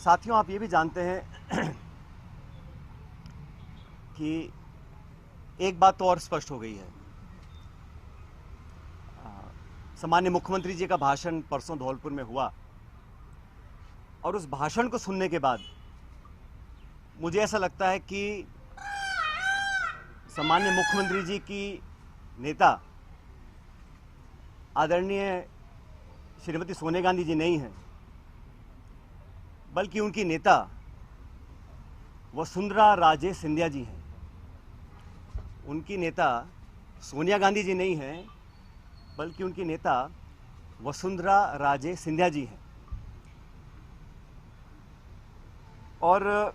साथियों, आप ये भी जानते हैं कि एक बात तो और स्पष्ट हो गई है। सामान्य मुख्यमंत्री जी का भाषण परसों धौलपुर में हुआ और उस भाषण को सुनने के बाद मुझे ऐसा लगता है कि सामान्य मुख्यमंत्री जी की नेता आदरणीय श्रीमती सोनिया गांधी जी नहीं हैं, बल्कि उनकी नेता वसुंधरा राजे सिंधिया जी हैं। उनकी नेता सोनिया गांधी जी नहीं हैं, बल्कि उनकी नेता वसुंधरा राजे सिंधिया जी हैं। और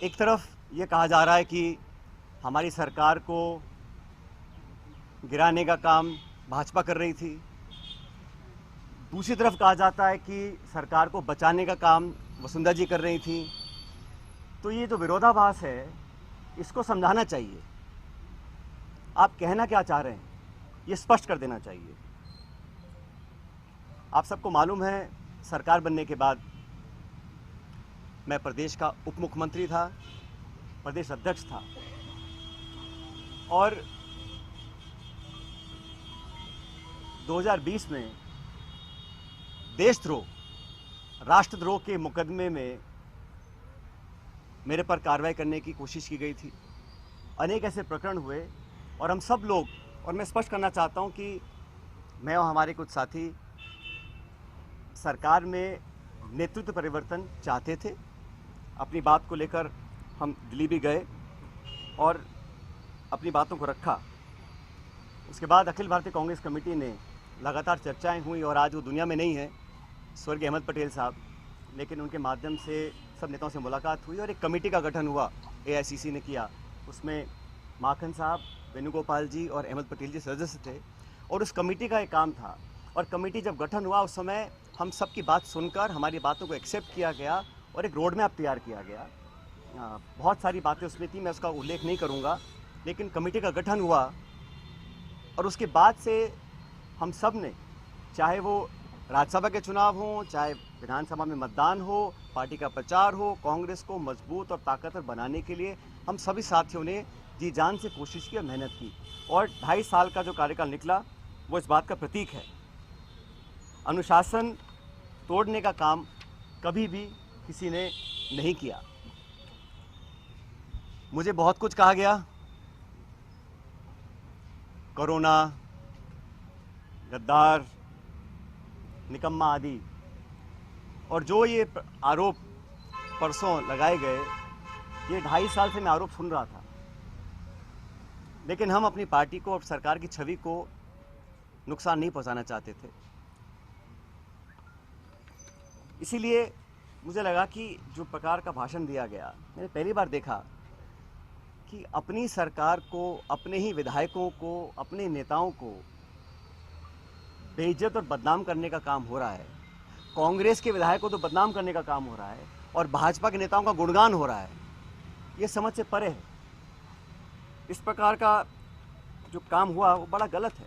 एक तरफ ये कहा जा रहा है कि हमारी सरकार को गिराने का काम भाजपा कर रही थी, दूसरी तरफ कहा जाता है कि सरकार को बचाने का काम वसुंधरा जी कर रही थी। तो ये जो विरोधाभास है, इसको समझाना चाहिए। आप कहना क्या चाह रहे हैं, ये स्पष्ट कर देना चाहिए। आप सबको मालूम है, सरकार बनने के बाद मैं प्रदेश का उप मुख्यमंत्री था, प्रदेश अध्यक्ष था, और 2020 में देशद्रोह, राष्ट्रद्रोह के मुकदमे में मेरे पर कार्रवाई करने की कोशिश की गई थी। अनेक ऐसे प्रकरण हुए और हम सब लोग, और मैं स्पष्ट करना चाहता हूं कि मैं और हमारे कुछ साथी सरकार में नेतृत्व परिवर्तन चाहते थे। अपनी बात को लेकर हम दिल्ली भी गए और अपनी बातों को रखा। उसके बाद अखिल भारतीय कांग्रेस कमेटी ने लगातार चर्चाएं हुई और आज वो दुनिया में नहीं है, स्वर्गीय अहमद पटेल साहब, लेकिन उनके माध्यम से सब नेताओं से मुलाकात हुई और एक कमेटी का गठन हुआ, एआईसीसी ने किया। उसमें माखन साहब, वेणुगोपाल जी और अहमद पटेल जी सदस्य थे और उस कमेटी का एक काम था। और कमेटी जब गठन हुआ उस समय हम सब की बात सुनकर हमारी बातों को एक्सेप्ट किया गया और एक रोड मैप तैयार किया गया। बहुत सारी बातें उसमें थी, मैं उसका उल्लेख नहीं करूँगा, लेकिन कमेटी का गठन हुआ और उसके बाद से हम सब ने, चाहे वो राज्यसभा के चुनाव हों, चाहे विधानसभा में मतदान हो, पार्टी का प्रचार हो, कांग्रेस को मजबूत और ताकतवर बनाने के लिए हम सभी साथियों ने जी जान से कोशिश की और मेहनत की। और 2.5 साल का जो कार्यकाल निकला वो इस बात का प्रतीक है। अनुशासन तोड़ने का काम कभी भी किसी ने नहीं किया। मुझे बहुत कुछ कहा गया, कोरोना, गद्दार, निकम्मा आदि, और जो ये आरोप परसों लगाए गए, ये 2.5 साल से मैं आरोप सुन रहा था। लेकिन हम अपनी पार्टी को और सरकार की छवि को नुकसान नहीं पहुंचाना चाहते थे। इसीलिए मुझे लगा कि जो प्रकार का भाषण दिया गया, मैंने पहली बार देखा कि अपनी सरकार को, अपने ही विधायकों को, अपने नेताओं को बेइज्जत और बदनाम करने का काम हो रहा है। कांग्रेस के विधायकों को तो बदनाम करने का काम हो रहा है और भाजपा के नेताओं का गुणगान हो रहा है। ये समझ से परे है। इस प्रकार का जो काम हुआ वो बड़ा गलत है।